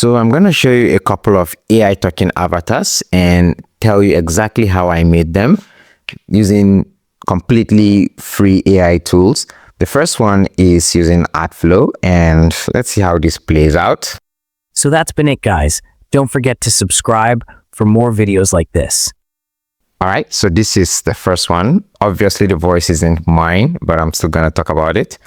So I'm going to show you a couple of AI talking avatars and tell you exactly how I made them using completely free AI tools. The first one is using Artflow, and let's see how this plays out. So that's been it, guys. Don't forget to subscribe for more videos like this. All right, so this is the first one. Obviously, the voice isn't mine, but I'm still going to talk about it.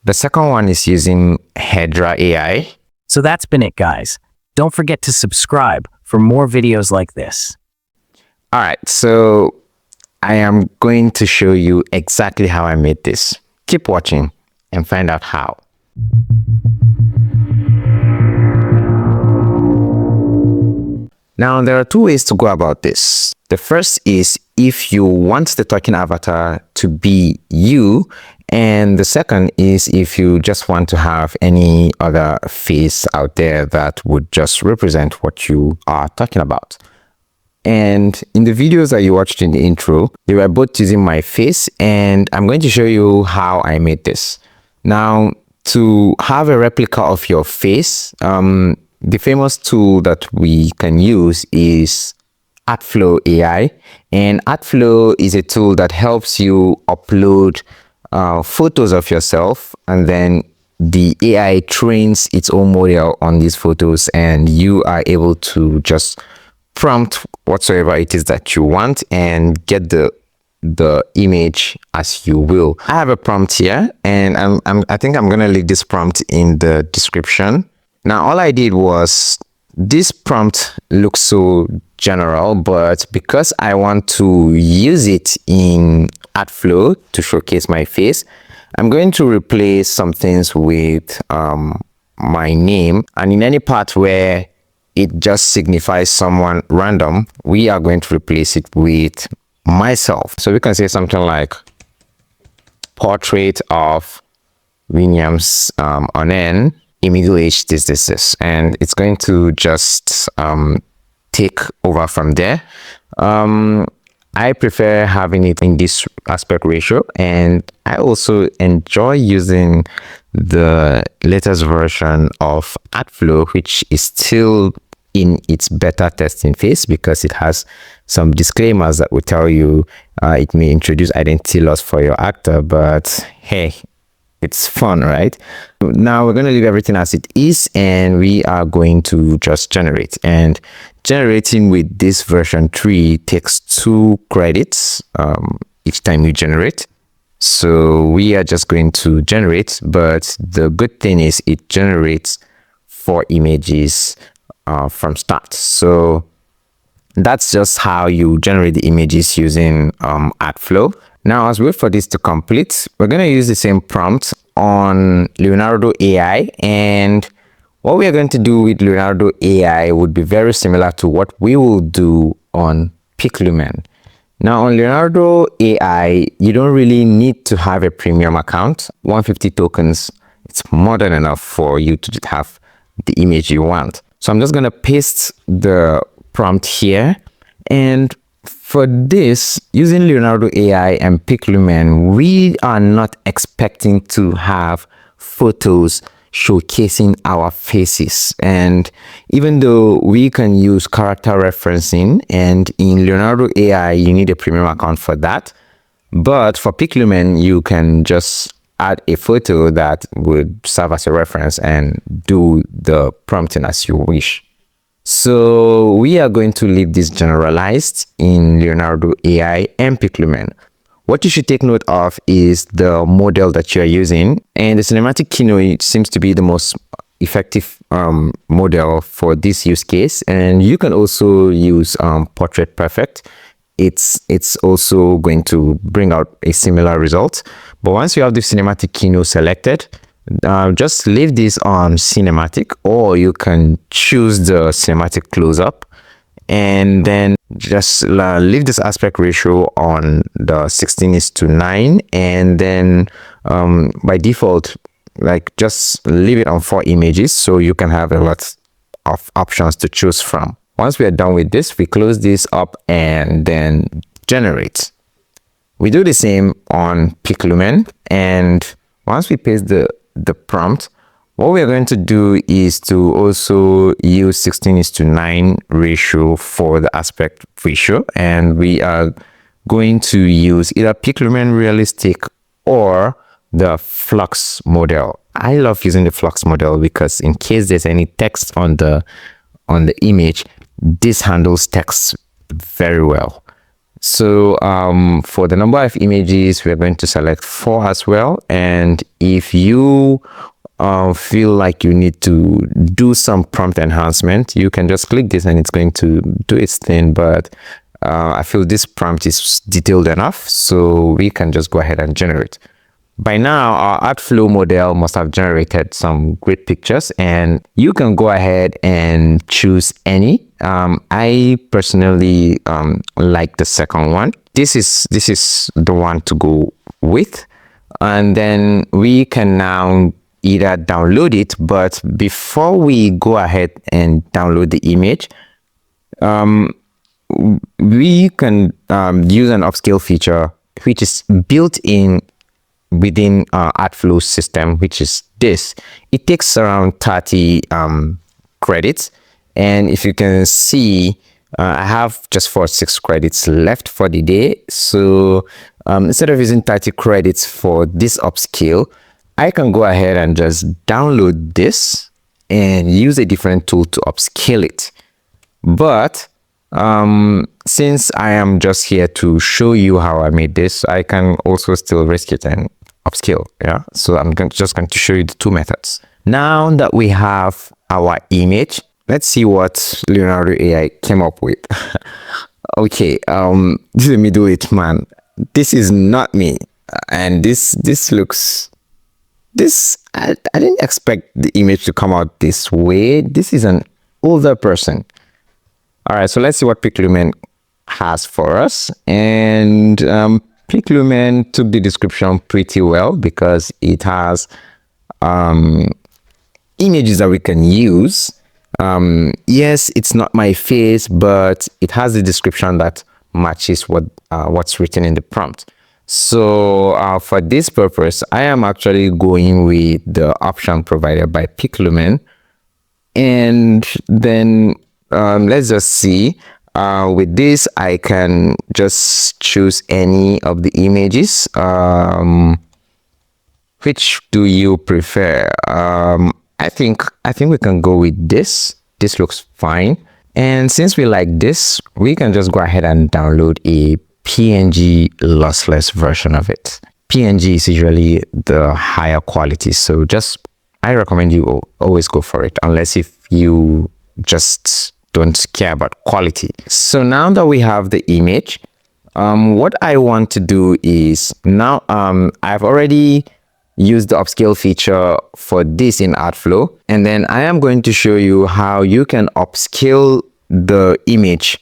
The second one is using Hedra AI. So that's been it, guys. Don't forget to subscribe for more videos like this. All right, so I am going to show you exactly how I made this. Keep watching and find out how. Now, there are two ways to go about this. The first is if you want the talking avatar to be you, and the second is if you just want to have any other face out there that would just represent what you are talking about. And in the videos that you watched in the intro, they were both using my face, and I'm going to show you how I made this. Now, to have a replica of your face, the famous tool that we can use is Artflow AI, and Artflow is a tool that helps you upload photos of yourself, and then the AI trains its own model on these photos, and you are able to just prompt whatsoever it is that you want and get the image as you will. I have a prompt here, and I think I'm gonna leave this prompt in the description. Now, all I did was, this prompt looks so general, but because I want to use it in Artflow to showcase my face, I'm going to replace some things with my name, and in any part where it just signifies someone random, we are going to replace it with myself. So we can say something like portrait of Williams on N, middle age, this, and it's going to just take over from there. I prefer having it in this aspect ratio, and I also enjoy using the latest version of Artflow, which is still in its beta testing phase, because it has some disclaimers that will tell you it may introduce identity loss for your actor, but hey, it's fun, right? Now we're going to leave everything as it is, and we are going to just generate. And generating with this version 3 takes 2 credits each time you generate. So we are just going to generate, but the good thing is it generates 4 images from start. So that's just how you generate the images using Artflow. Now, as we wait for this to complete, we're going to use the same prompt on Leonardo AI, and what we are going to do with Leonardo AI would be very similar to what we will do on Piclumen. Now, on Leonardo AI, you don't really need to have a premium account. 150 tokens, it's more than enough for you to have the image you want. So I'm just going to paste the prompt here, and for this, using Leonardo AI and Piclumen, we are not expecting to have photos showcasing our faces. And even though we can use character referencing, and in Leonardo AI, you need a premium account for that. But for Piclumen, you can just add a photo that would serve as a reference and do the prompting as you wish. So we are going to leave this generalized in Leonardo AI and Piclumen. What you should take note of is the model that you're using, and the cinematic keynote seems to be the most effective model for this use case. And you can also use Portrait Perfect. It's also going to bring out a similar result. But once you have the cinematic keynote selected, just leave this on cinematic, or you can choose the cinematic close-up, and then just leave this aspect ratio on the 16:9, and then by default, like, just leave it on 4 images so you can have a lot of options to choose from. Once we are done with this, we close this up and then generate. We do the same on Piclumen, and once we paste the prompt, What we are going to do is to also use 16:9 ratio for the aspect ratio, and we are going to use either Piclumen realistic or the flux model. I love using the flux model because in case there's any text on the image, this handles text very well. So for the number of images, we're going to select 4 as well. And if you feel like you need to do some prompt enhancement, you can just click this and it's going to do its thing. But I feel this prompt is detailed enough, so we can just go ahead and generate. By now, our Artflow model must have generated some great pictures, and you can go ahead and choose any. I personally like the second one. This is the one to go with, and then we can now either download it. But before we go ahead and download the image, we can use an upscale feature which is built in within Artflow system, which is this. It takes around 30 credits, and if you can see, I have just 6 credits left for the day. So instead of using 30 credits for this upscale, I can go ahead and just download this and use a different tool to upscale it. But since I am just here to show you how I made this, I can also still risk it and upscale. Yeah, so I'm just going to show you the 2 methods. Now that we have our image, let's see what Leonardo AI came up with. Okay, this is a middleweight man. This is not me, and this looks. I didn't expect the image to come out this way. This is an older person. All right, so let's see what Piclumen has for us. And Piclumen took the description pretty well because it has images that we can use. Yes, it's not my face, but it has the description that matches what's written in the prompt. So for this purpose, I am actually going with the option provided by Piclumen. And then let's just see. With this, I can just choose any of the images. Which do you prefer? I think we can go with this. This looks fine. And since we like this, we can just go ahead and download a PNG lossless version of it. PNG is usually the higher quality, so I recommend you always go for it, unless if you just don't care about quality. So now that we have the image, what I want to do is now I've already used the upscale feature for this in Artflow, and then I am going to show you how you can upscale the image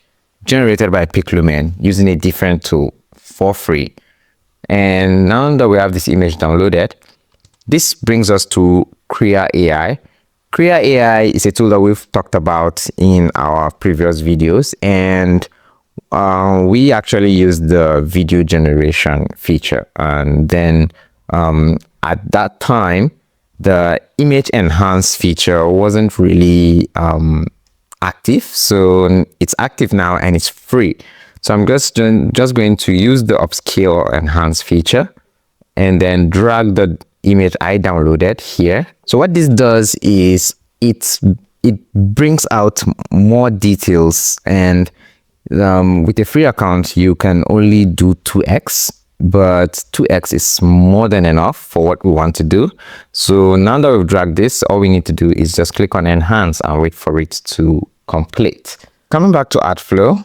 generated by Piclumen using a different tool for free. And now that we have this image downloaded, this brings us to Krea AI. Krea AI is a tool that we've talked about in our previous videos, and we actually use the video generation feature. And then at that time, the image enhance feature wasn't really active, so it's active now and it's free. So I'm just going to use the upscale enhance feature and then drag the image I downloaded here. So what this does is it brings out more details, and with a free account you can only do 2x, but 2x is more than enough for what we want to do. So now that we've dragged this, all we need to do is just click on enhance and wait for it to complete. Coming back to Artflow,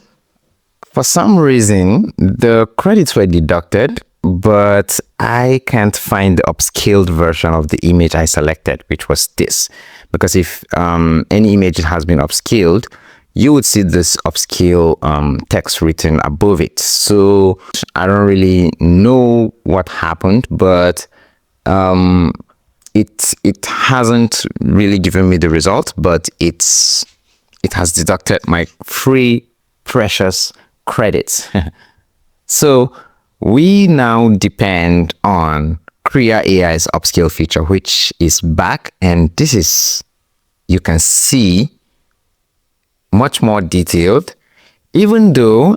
for some reason the credits were deducted, but I can't find the upscaled version of the image I selected, which was this. Because if any image has been upscaled, you would see this upscale text written above it. So I don't really know what happened, but it hasn't really given me the result, but it has deducted my free precious credits. So we now depend on Krea AI's upscale feature, which is back, and this is, you can see, much more detailed. Even though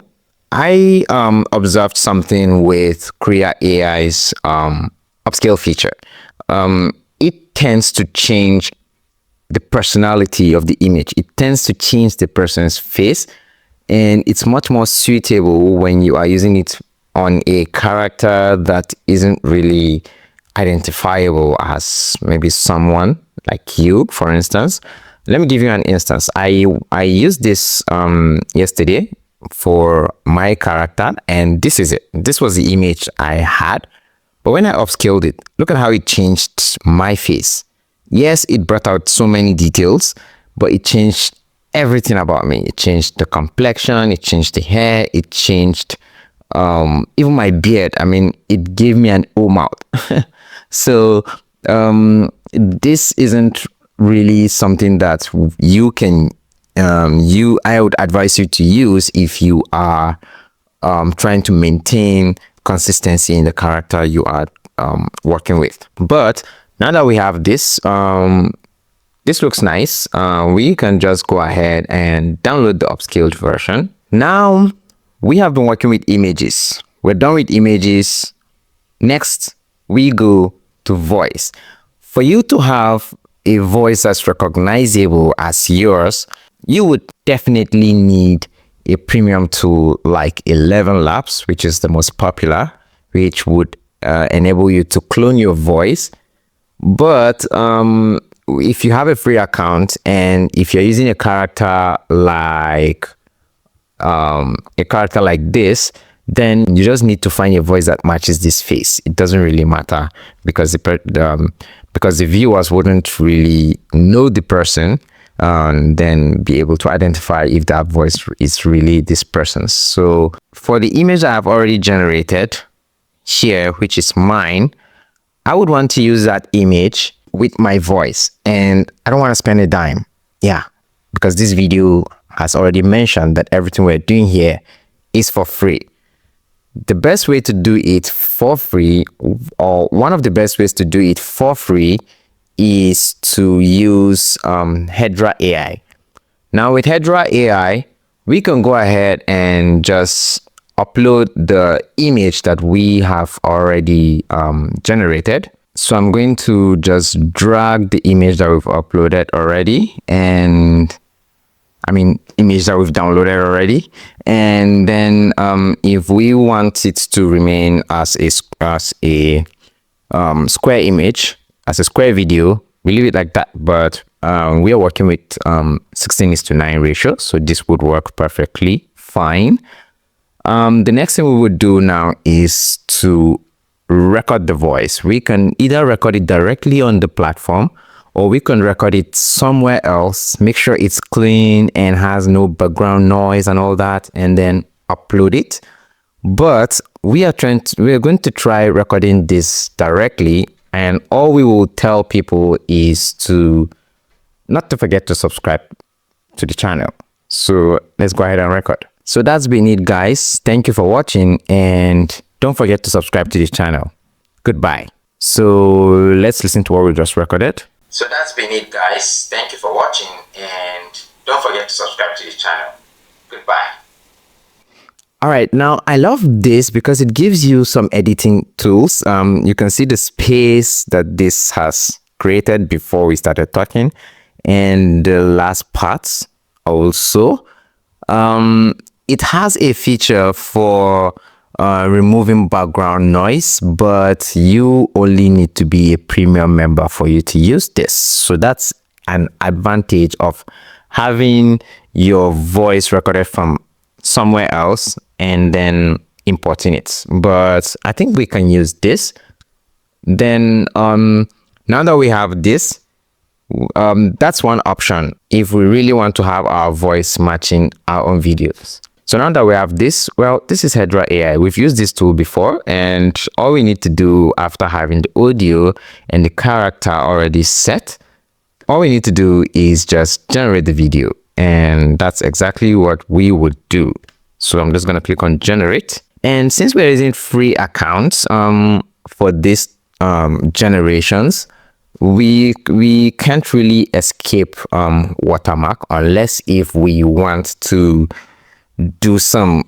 I observed something with Krea AI's upscale feature, it tends to change the personality of the image. It tends to change the person's face, and it's much more suitable when you are using it on a character that isn't really identifiable as maybe someone like you, for instance. Let me give you an instance. I used this yesterday for my character, and this is it. This was the image I had, but when I upscaled it, look at how it changed my face. Yes, it brought out so many details, but it changed everything about me. It changed the complexion, it changed the hair, it changed even my beard. I mean, it gave me an O mouth. So this isn't really something that you can I would advise you to use if you are trying to maintain consistency in the character you are working with. But now that we have this, this looks nice. We can just go ahead and download the upscaled version. Now we have been working with images. We're done with images. Next, we go to voice. For you to have a voice that's recognizable as yours, you would definitely need a premium tool like ElevenLabs, which is the most popular, which would enable you to clone your voice. But if you have a free account and if you're using a character like this, then you just need to find a voice that matches this face. It doesn't really matter because the viewers wouldn't really know the person and then be able to identify if that voice is really this person's. So for the image I have already generated here, which is mine, I would want to use that image with my voice, and I don't want to spend a dime. Yeah, because this video has already mentioned that everything we're doing here is for free. The best way to do it for free, or one of the best ways to do it for free, is to use Hedra AI. Now with Hedra AI, we can go ahead and just upload the image that we have already generated. So I'm going to just drag the image that we've uploaded already, and I mean image that we've downloaded already, and then if we want it to remain as a square image, as a square video, we leave it like that. But we are working with 16:9 ratio, so this would work perfectly fine. The next thing we would do now is to record the voice. We can either record it directly on the platform, or we can record it somewhere else, make sure it's clean and has no background noise and all that, and then upload it. But we are going to try recording this directly, and all we will tell people is to not to forget to subscribe to the channel. So let's go ahead and record. So that's been it, guys. Thank you for watching, and don't forget to subscribe to the channel. Goodbye. So let's listen to what we just recorded. So that's been it, guys. Thank you for watching, and don't forget to subscribe to the channel. Goodbye. All right, now I love this because it gives you some editing tools. You can see the space that this has created before we started talking, and the last parts also. It has a feature for removing background noise, but you only need to be a premium member for you to use this. So that's an advantage of having your voice recorded from somewhere else and then importing it. But I think we can use this. Then now that we have this, that's one option if we really want to have our voice matching our own videos. So now that we have this, well, this is Hedra AI. We've used this tool before, and all we need to do after having the audio and the character already set, all we need to do is just generate the video, and that's exactly what we would do. So I'm just going to click on generate, and since we're using free accounts for this generations, we can't really escape Watermark unless if we want to do some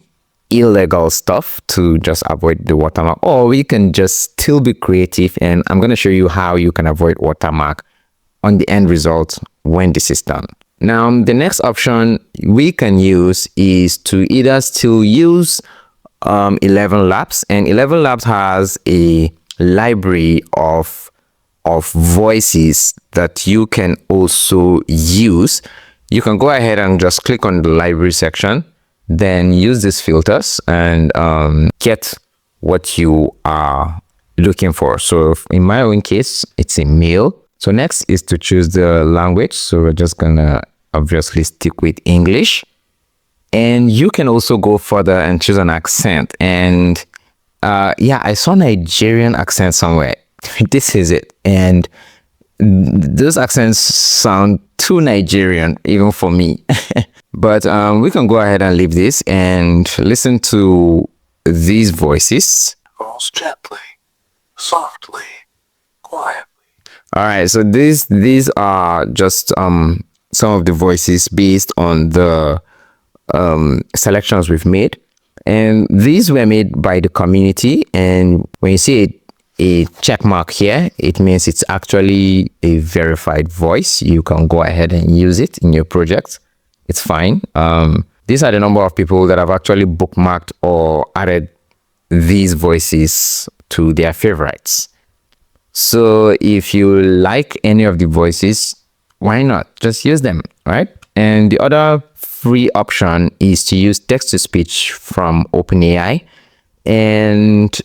illegal stuff to just avoid the watermark, or we can just still be creative. And I'm going to show you how you can avoid watermark on the end result when this is done. Now, the next option we can use is to either still use ElevenLabs, and ElevenLabs has a library of voices that you can also use. You can go ahead and just click on the library section, then use these filters and get what you are looking for. So in my own case, it's a male. So next is to choose the language. So we're just gonna obviously stick with English. And you can also go further and choose an accent. And yeah, I saw Nigerian accent somewhere. This is it. And those accents sound too Nigerian, even for me. But we can go ahead and leave this and listen to these voices. Calls gently, softly, quietly. All right, so these are just some of the voices based on the selections we've made, and these were made by the community. And when you see a check mark here, it means it's actually a verified voice. You can go ahead and use it in your project. It's fine. These are the number of people that have actually bookmarked or added these voices to their favorites. So if you like any of the voices, why not just use them, right? And the other free option is to use text-to-speech from OpenAI. And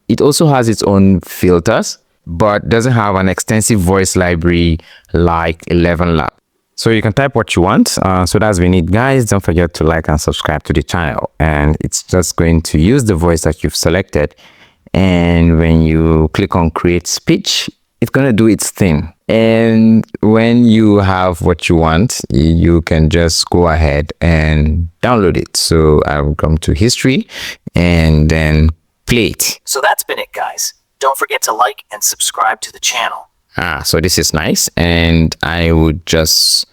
it also has its own filters, but doesn't have an extensive voice library like ElevenLabs. So you can type what you want. So that's been it, guys. Don't forget to like and subscribe to the channel. And it's just going to use the voice that you've selected. And when you click on create speech, it's going to do its thing. And when you have what you want, you can just go ahead and download it. So I will come to history and then play it. So that's been it, guys. Don't forget to like and subscribe to the channel. So this is nice. And I would just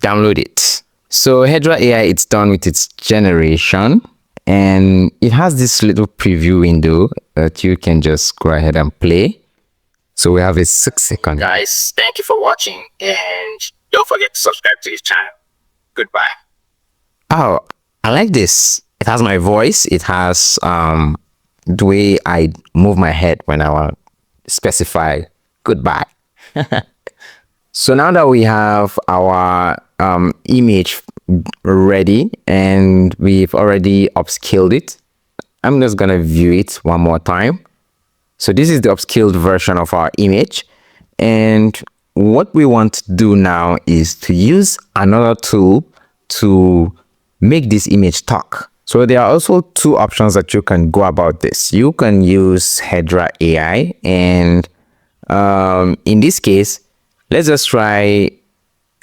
download it. So Hedra AI, it's done with its generation. And it has this little preview window that you can just go ahead and play. So we have a 6-second. Guys, thank you for watching, and don't forget to subscribe to this channel. Goodbye. Oh, I like this. It has my voice. It has the way I move my head when I want to specify goodbye. So now that we have our image ready and we've already upscaled it, I'm just gonna view it one more time. So this is the upscaled version of our image, and what we want to do now is to use another tool to make this image talk. So there are also two options that you can go about this. You can use Hedra AI, and in this case, let's just try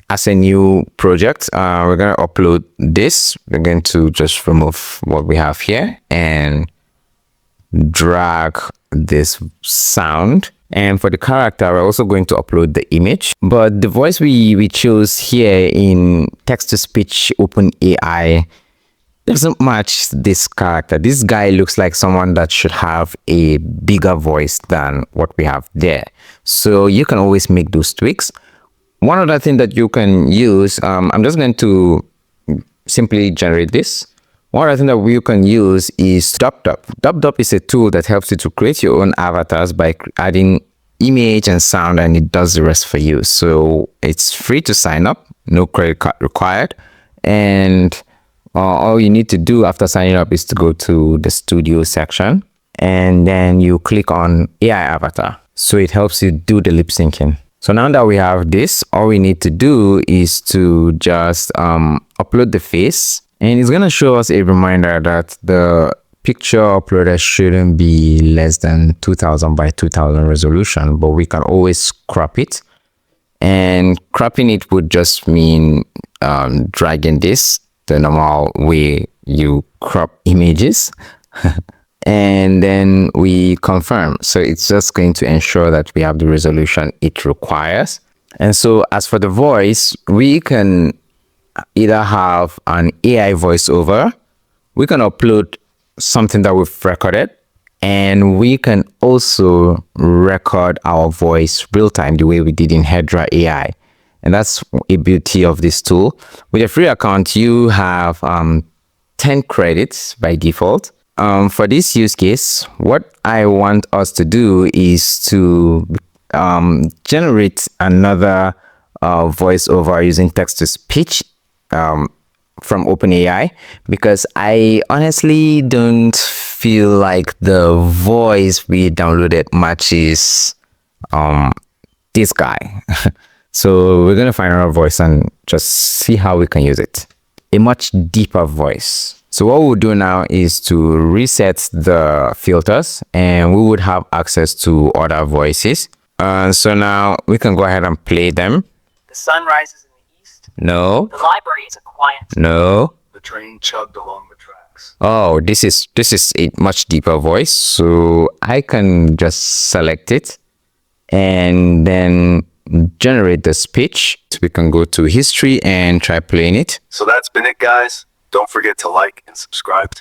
as a new project. We're going to upload this. We're going to just remove what we have here and drag this sound. And for the character, we're also going to upload the image. But the voice we chose here in text-to-speech OpenAI doesn't match this character. This guy looks like someone that should have a bigger voice than what we have there. So you can always make those tweaks. One other thing that you can use, I'm just going to simply generate this. One other thing that you can use is DupDub. DupDub is a tool that helps you to create your own avatars by adding image and sound, and it does the rest for you. So it's free to sign up, no credit card required. And all you need to do after signing up is to go to the studio section, and then you click on AI avatar. So it helps you do the lip syncing. So now that we have this, all we need to do is to just upload the face, and it's going to show us a reminder that the picture uploaded shouldn't be less than 2000 by 2000 resolution, but we can always crop it. And cropping it would just mean dragging this the normal way you crop images. and then we confirm. So it's just going to ensure that we have the resolution it requires. And so as for the voice, we can either have an AI voiceover, we can upload something that we've recorded, and we can also record our voice real time the way we did in Hedra AI. And that's a beauty of this tool. With a free account, you have 10 credits by default. For this use case, what I want us to do is to generate another voiceover using text to speech from OpenAI, because I honestly don't feel like the voice we downloaded matches this guy. So we're going to find our voice and just see how we can use it. A much deeper voice. So what we'll do now is to reset the filters, and we would have access to other voices. So now we can go ahead and play them. The sun rises in the east. No. The library is a quiet. No. The train chugged along the tracks. Oh, this is a much deeper voice. So I can just select it and then generate the speech. So we can go to history and try playing it. So that's been it, guys. Don't forget to like and subscribe.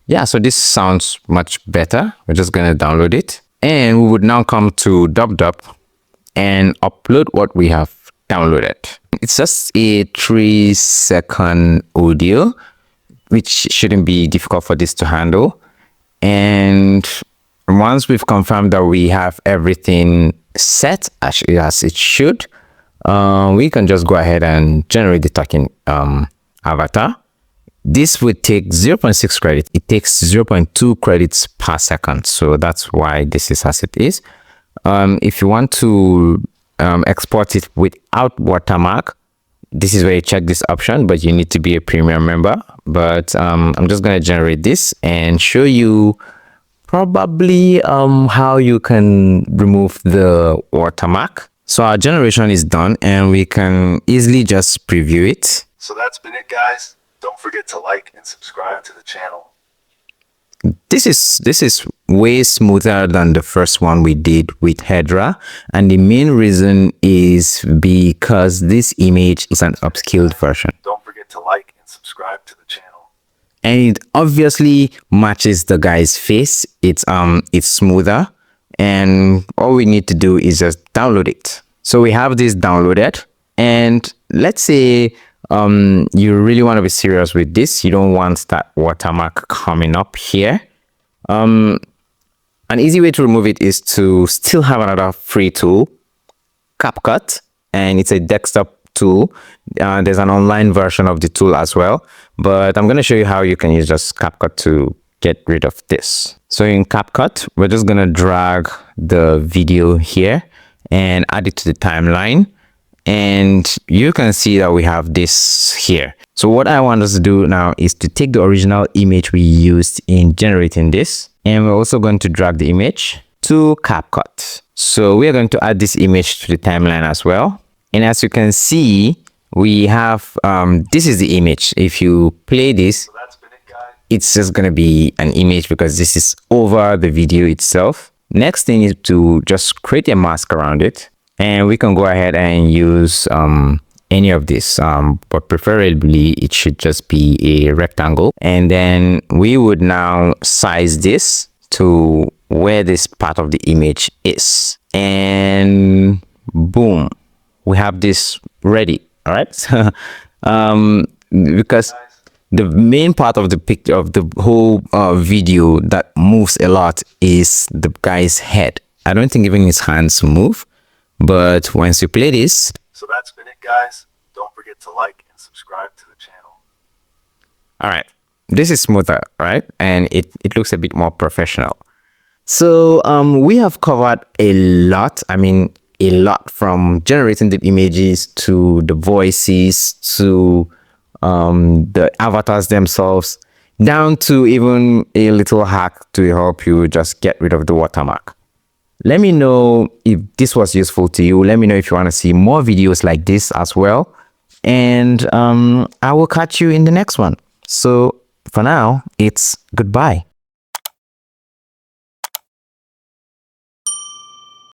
Yeah, so this sounds much better. We're just going to download it. And we would now come to DupDub and upload what we have downloaded. It's just a 3-second audio, which shouldn't be difficult for this to handle. And once we've confirmed that we have everything set as it should, we can just go ahead and generate the talking avatar. This would take 0.6 credits. It takes 0.2 credits per second. So that's why this is as it is. If you want to export it without Watermark, this is where you check this option, but you need to be a premium member. But I'm just going to generate this and show you probably how you can remove the Watermark. So our generation is done and we can easily just preview it. So that's been it, guys. Don't forget to like and subscribe to the channel. This is way smoother than the first one we did with Hedra, and the main reason is because this image is an upscaled version. Don't forget to like and subscribe to the channel. And it obviously matches the guy's face. It's smoother, and all we need to do is just download it. So we have this downloaded, and let's say you really want to be serious with this. You don't want that watermark coming up here. An easy way to remove it is to still have another free tool, Capcut, and it's a desktop tool. There's an online version of the tool as well, but I'm going to show you how you can use just Capcut to get rid of this. So in Capcut, we're just going to drag the video here and add it to the timeline. And you can see that we have this here. So what I want us to do now is to take the original image we used in generating this, and we're also going to drag the image to Capcut. So we are going to add this image to the timeline as well. And as you can see, we have this is the image. If you play this, So that's been it, guys. it's just going to be an image because this is over the video itself. Next thing is to just create a mask around it. And we can go ahead and use any of this, but preferably it should just be a rectangle. And then we would now size this to where this part of the image is. And boom, we have this ready. All right. Because the main part of the picture of the whole video that moves a lot is the guy's head. I don't think even his hands move. But once you play this, So that's been it, guys. Don't forget to like and subscribe to the channel. all right, this is smoother, right? And it looks a bit more professional. So we have covered a lot. I mean, a lot, from generating the images to the voices to the avatars themselves, down to even a little hack to help you just get rid of the watermark. Let me know if this was useful to you. Let me know if you want to see more videos like this as well. And I will catch you in the next one. So for now, it's goodbye.